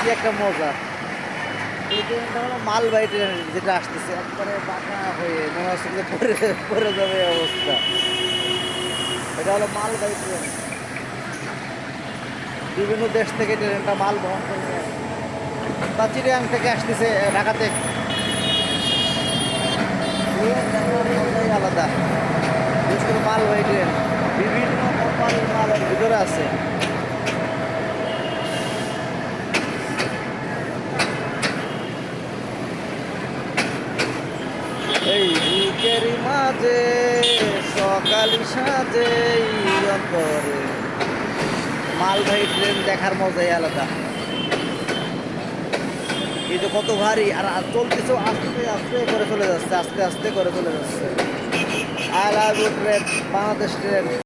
কি একটা মজা। এই ট্রেনটা হলো মালবাহী ট্রেন যেটা আসতেছে একবারে বাঁকা হয়ে মনে হচ্ছে যে পড়ে পড়ে যাবে এই অবস্থা। এটা হলো মালবাহী ট্রেন, বিভিন্ন দেশ থেকে ট্রেনটা মাল বহন করে নিয়ে আসে। বা চিটাগাং থেকে আসতেছে ঢাকাতে। ট্রেন দেখার মজাই আলাদা, বিশেষ করে মালবাহী ট্রেন বিভিন্ন কোম্পানির মাল এর ভিতরে আছে। এই বুকের মাঝে সকালি সাজে এই অন্তরে, মালবাহী ট্রেন দেখার মজাই আলাদা। এই যে কত ভারী, আর চলতেছে আস্তে আস্তে করে চলে যাচ্ছে, আস্তে আস্তে করে চলে যাচ্ছে। I love you train, Bangladesh train.